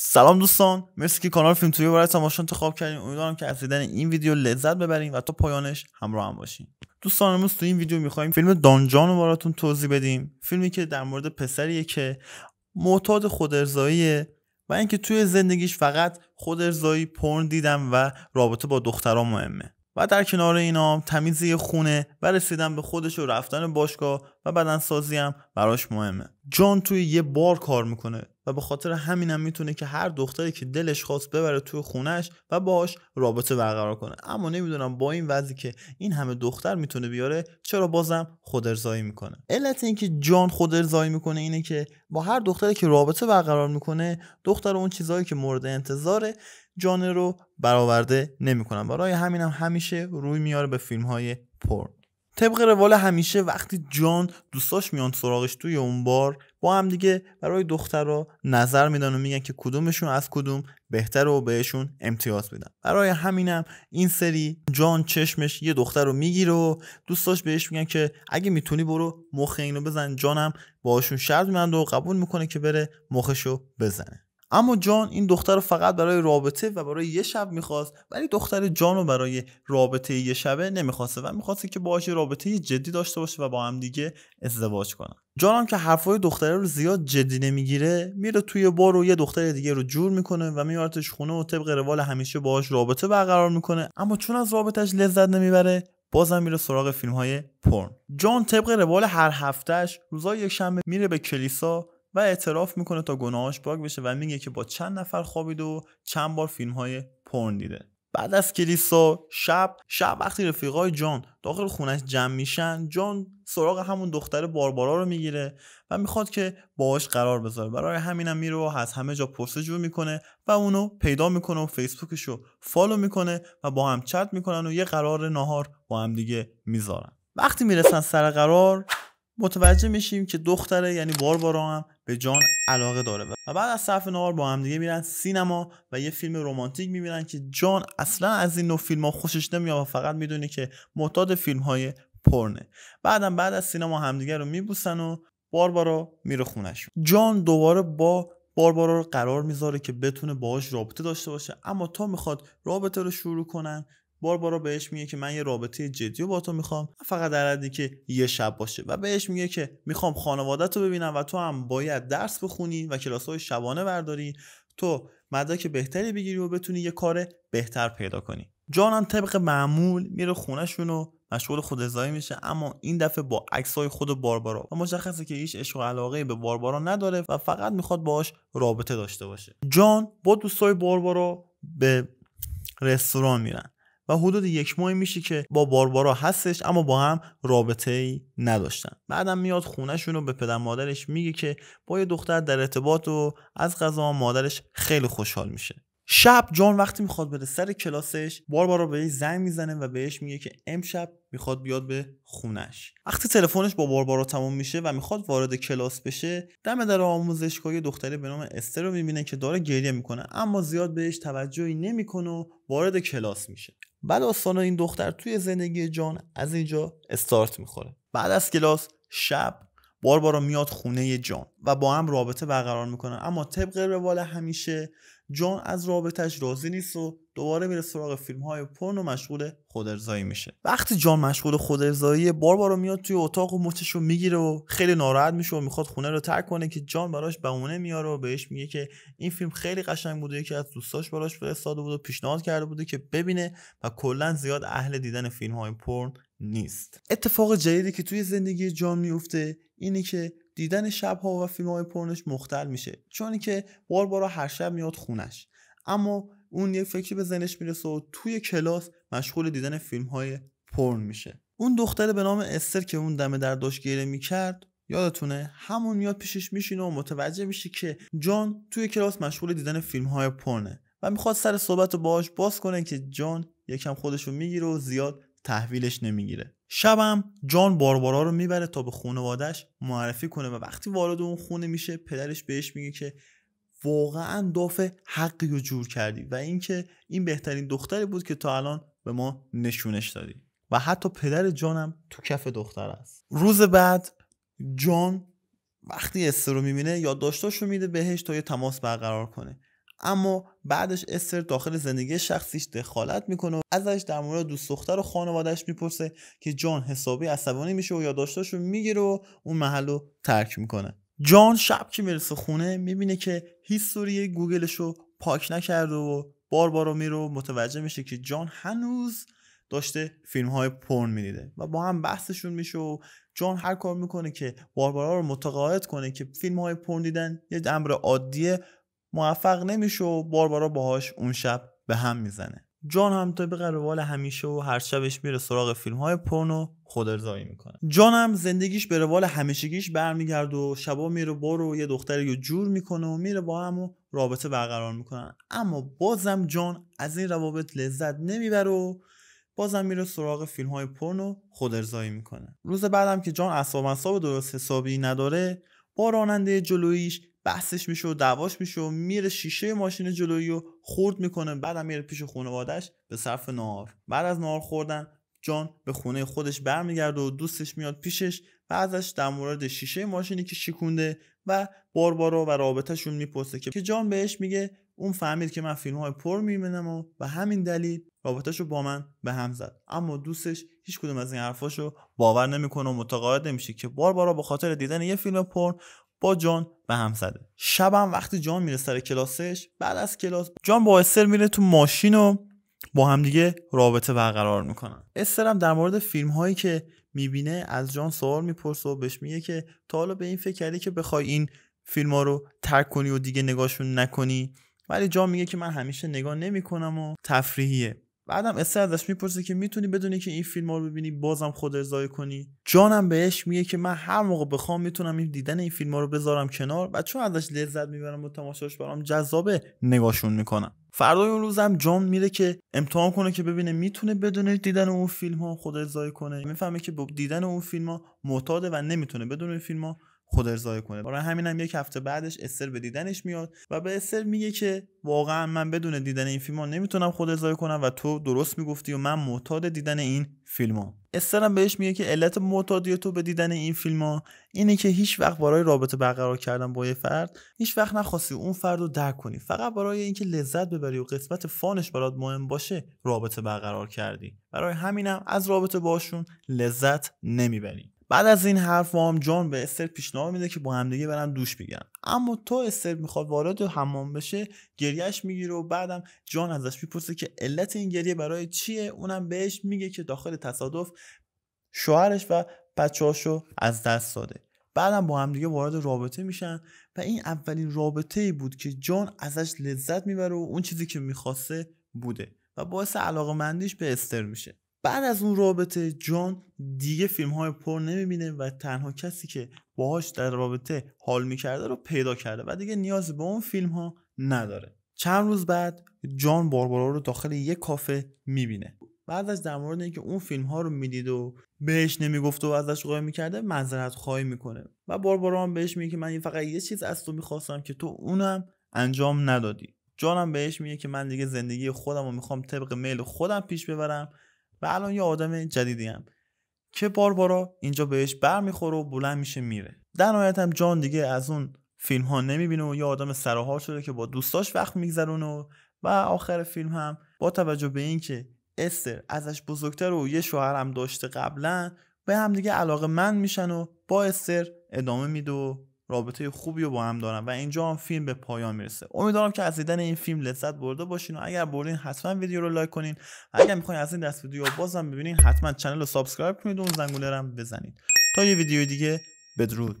سلام دوستان، مرسی که کانال فیلم تویی برای تماشا انتخاب کردین. امیدوارم که از دیدن این ویدیو لذت ببرین و تا پایانش همراه هم باشین. دوستان امروز تو این ویدیو می‌خوایم فیلم دان جان رو براتون توضیح بدیم. فیلمی که در مورد پسریه که معتاد خودارضاییه و اینکه توی زندگیش فقط خودارضایی، پورن دیدن و رابطه با دخترها مهمه. و در کنار اینا تمیزی خونه و رسیدن به خودش و رفتن باشگاه و بدنسازی هم براش مهمه. جان توی یه بار کار میکنه و به خاطر همینم میتونه که هر دختری که دلش خواست ببره توی خونش و باهاش رابطه برقرار کنه. اما نمیدونم با این وضعی که این همه دختر میتونه بیاره چرا بازم خودارضایی میکنه. علت این که جان خودارضایی میکنه اینه که با هر دختری که رابطه برقرار میکنه دختر اون چیزایی که مورد انتظاره جان رو برآورده نمیکنن. برای همینم همیشه روی میاره به فیلم‌های پورن. طبق روال همیشه وقتی جان دوستاش میان سراغش توی اون بار با هم دیگه برای دخترها نظر میدن و میگن که کدومشون از کدوم بهتره و بهشون امتیاز میدن. برای همینم این سری جان چشمش یه دختر رو میگیره و دوستاش بهش میگن که اگه میتونی برو مخ اینو بزن. جانم باهاشون شرط میبنده و قبول میکنه که بره مخشو بزنه. اما جان این دختر رو فقط برای رابطه و برای یه شب میخواست، ولی دختر جان رو برای رابطه یه شبه نمیخواسته و میخواسته که باهاش رابطه جدی داشته باشه و با هم دیگه ازدواج کنن. جان هم که حرفای دختره رو زیاد جدی نمیگیره میره توی بار و یه دختر دیگه رو جور میکنه و میارتش خونه و طبق روال همیشه باهاش رابطه برقرار میکنه. اما چون از رابطهش لذت نمیبره بازم میره سراغ فیلم‌های پورن. جان طبق روال هر هفتهش روزای یکشنبه میره به کلیسا و اعتراف میکنه تا گناهاش پاک بشه و میگه که با چند نفر خوابیده و چند بار فیلم‌های پورن دیده. بعد از کلیسا شب وقتی رفیقای جان داخل خونش جمع میشن، جان سراغ همون دختر باربارا رو میگیره و میخواد که باهاش قرار بذاره. برای همینم میره و از همه جا پرسجو میکنه و اونو پیدا میکنه و فیسبوکشو فالو میکنه و با هم چت میکنن و یه قرار نهار با هم دیگه میذارن. وقتی میرسن سر قرار متوجه میشیم که دختره یعنی باربارا هم به جان علاقه داره و بعد از صرف نهار با هم دیگه میرن سینما و یه فیلم رمانتیک میبینن که جان اصلا از این نوع فیلم‌ها خوشش نمیاد و فقط میدونه که معتاد فیلم‌های پورنه. بعد از سینما همدیگه رو میبوسن و باربارا میره خونش. جان دوباره با باربارا رو قرار میذاره که بتونه باهاش رابطه داشته باشه، اما تا میخواد رابطه رو شروع کنن باربارا بهش میگه که من یه رابطه جدی رو با تو میخوام، فقط در حدی که یه شب باشه و بهش میگه که میخوام خانوادت رو ببینم و تو هم باید درس بخونی و کلاس‌های شبانه برداری تو مدرک بهتری بگیری و بتونی یه کار بهتر پیدا کنی. جان هم طبق معمول میره خونه‌شون و مشغول خودارضایی میشه، اما این دفعه با عکسای خود باربارا و مشخصه که هیچ عشق و علاقه‌ای به باربارا نداره و فقط میخواد باهاش رابطه داشته باشه. جان با دوستای باربارا به رستوران میرن و حدود یک ماه میشه که با باربارا هستش اما با هم رابطه‌ای نداشتن. بعدم میاد خونه‌شون رو به پدر مادرش میگه که با یه دختر در ارتباط و از قضا مادرش خیلی خوشحال میشه. شب جان وقتی میخواد بره سر کلاسش باربارا بهش زنگ میزنه و بهش میگه که امشب میخواد بیاد به خونش. وقتی تلفنش با باربارا تموم میشه و میخواد وارد کلاس بشه دم در آموزشگاه دختری به نام استر رو میبینه که داره گریه میکنه، اما زیاد بهش توجهی نمیکنه و وارد کلاس میشه. بعد داستان این دختر توی زندگی جان از اینجا استارت میخوره. بعد از کلاس شب باربارا میاد خونه جان و با هم رابطه برقرار میکنن، اما طبق روال همیشه جان از رابطهش راضی نیست و دوباره میره سراغ فیلم‌های پورن و مشغول خودارضایی میشه. وقتی جان مشغول خودارضایی باربارا میاد توی اتاق و مچشو میگیره و خیلی ناراحت میشه و میخواد خونه رو ترک کنه که جان براش بهونه میاره و بهش میگه که این فیلم خیلی قشنگ بوده، یکی از دوستاش براش فرستاده بود و پیشنهاد کرده بوده که ببینه و کلا زیاد اهل دیدن فیلم‌های پورن نیست. اتفاق جدیدی که توی زندگی جان میفته اینه که دیدن شب‌ها و فیلم‌های پورنش مختل میشه، چون که باربارا هر شب میاد خونش، اما اون یه فکری به ذهنش میرسه و توی کلاس مشغول دیدن فیلم‌های پورن میشه. اون دختر به نام استر که اون دم در داشت گریه میکرد یادتونه، همون میاد پیشش میشینه و متوجه میشه که جان توی کلاس مشغول دیدن فیلم‌های پورنه و میخواد سر صحبت باهاش باز کنه که جان یکم خودشو میگیره و زیاد تحویلش نمیگیره. شبم جان باربارا رو میبره تا به خانواده‌اش معرفی کنه و وقتی وارد اون خونه میشه پدرش بهش میگه که واقعا دافع حقی رو جور کردی و اینکه این بهترین دختری بود که تا الان به ما نشونش دادی و حتی پدر جانم تو کف دختر است. روز بعد جان وقتی استر رو میبینه یادداشتاشو میده بهش تا یه تماس برقرار کنه، اما بعدش استر داخل زندگی شخصیش دخالت میکنه و ازش در مورد دوست دختر و خانواده‌اش میپرسه که جان حسابی عصبانی میشه و یادداشتاشو میگیره و اون محلو ترک میکنه. جان شب که میرسه خونه میبینه که هیستوری گوگلشو پاک نکرده و باربارا میره و متوجه میشه که جان هنوز داشته فیلم‌های پورن میدیده و با هم بحثشون میشه و جان هر کار میکنه که باربارا رو متقاعد کنه که فیلم‌های پورن دیدن یه امر عادیه. موفق نمیشه و باربارا باهاش اون شب به هم میزنه. جان هم طبق روال همیشه و هر شبش میره سراغ فیلم‌های پورن و خودارضایی میکنه. جان هم زندگیش به روال همیشگیش برمیگرده و شبا میره بار و یه دختری رو جور میکنه و میره با هم و رابطه برقرار میکنن. اما بازم جان از این روابط لذت نمیبره و بازم میره سراغ فیلم‌های پورن و خودارضایی میکنه. روز بعدم که جان اعصاب درست حسابی نداره با راننده جلویش بحثش میشه و دعواش میشه و میره شیشه ماشین جلویی رو خورد میکنه. بعدم میره پیش خانواده‌اش به صرف نهار. بعد از نهار خوردن جان به خونه خودش برمیگرده و دوستش میاد پیشش و ازش در مورد شیشه ماشینی که شکونده و باربارا و رابطه‌شون میپرسه که جان بهش میگه اون فهمید که من فیلم‌های پورن میبینم و به همین دلیل رابطه‌شو با من به هم زد. اما دوستش هیچ کدوم از این حرفاشو باور نمیکنه و متقاعد نمیشه که باربارا به خاطر دیدن یه فیلم پورن با جان به هم زده. شبم وقتی جان میره سر کلاسش، بعد از کلاس جان با استر میره تو ماشین و با هم دیگه رابطه برقرار میکنن. استر هم در مورد فیلم هایی که میبینه از جان سوال میپرسه و بهش میگه که تا حالا به این فکر کردی که بخوای این فیلم ها رو ترک کنی و دیگه نگاهشون نکنی؟ ولی جان میگه که من همیشه نگاه نمیکنم و تفریحیه. بعدم استر ازش میپرسه که میتونی بدونی که این فیلم ها رو ببینی بازم خودارضایی کنی؟ جانم بهش میگه که من هر موقع بخوام میتونم این دیدن این فیلم ها رو بذارم کنار و چون ازش لذت میبرم و تماشاش برام جذابه نگاهشون میکنم. فردای اون روزم جان میره که امتحان کنه که ببینه میتونه بدون دیدن اون فیلم ها خودارضایی کنه. میفهمه که با دیدن اون فیلم ها معتاده و نمیتونه بدون این فیلم ها خودارضایی کنه. برای همینم یک هفته بعدش استر به دیدنش میاد و به استر میگه که واقعا من بدون دیدن این فیلم‌ها نمیتونم خودارضایی کنم و تو درست میگفتی و من معتاد دیدن این فیلم‌ها. استر هم بهش میگه که علت معتادی تو به دیدن این فیلم‌ها اینه که هیچ وقت برای رابطه برقرار کردن با یه فرد هیچ وقت نخواستی اون فرد رو درک کنی، فقط برای اینکه لذت ببری و قسمت فانش برات مهم باشه رابطه برقرار کردی. برای همینم از رابطه باشون لذت نمیبری. بعد از این حرف هم جان به استر پیشنهاد میده که با همدیگه برن دوش بگیرن. اما تو استر میخواد وارد حمام بشه گریهش میگیره و بعدم جان ازش میپرسه که علت این گریه برای چیه. اونم بهش میگه که داخل تصادف شوهرش و بچه‌هاشو از دست داده. بعدم با همدیگه وارد رابطه میشن و این اولین رابطه‌ای بود که جان ازش لذت میبره و اون چیزی که میخواسته بوده و باعث علاقه‌مندیش به استر میشه. بعد از اون رابطه جان دیگه فیلم‌های پورن نمیبینه و تنها کسی که باهاش در رابطه حال میکرده رو پیدا کرده و دیگه نیازی به اون فیلم‌ها نداره. چند روز بعد جان باربارا رو داخل یک کافه میبینه. بعد از در مورد اینکه اون فیلم‌ها رو میدید و بهش نمیگفت و ازش قایم میکرده معذرت خواهی میکنه و باربارا هم بهش میگه که من فقط یه چیز از تو میخواستم که تو اونم انجام ندادی. جانم بهش میگه که من دیگه زندگی خودم رو میخوام طبق میل خودم پیش ببرم و الان یه آدم جدیدیم. که باربارا اینجا بهش برمیخوره و بلند میشه میره. در نهایت هم جان دیگه از اون فیلم ها نمیبینه و یه آدم سرحال شده که با دوستاش وقت میگذرونه و آخر فیلم هم با توجه به این که استر ازش بزرگتر و یه شوهر هم داشته قبلا به هم دیگه علاقه‌مند میشن و با استر ادامه میده و رابطه خوبی رو با هم دارن و اینجا هم فیلم به پایان میرسه. امیدوارم که از دیدن این فیلم لذت برده باشین و اگر بردین حتما ویدیو رو لایک کنین. اگر میخواین از این دست ویدیو بازم ببینین حتما کانال رو سابسکرایب کنید و اون زنگوله رو هم بزنید. تا یه ویدیو دیگه بدرود.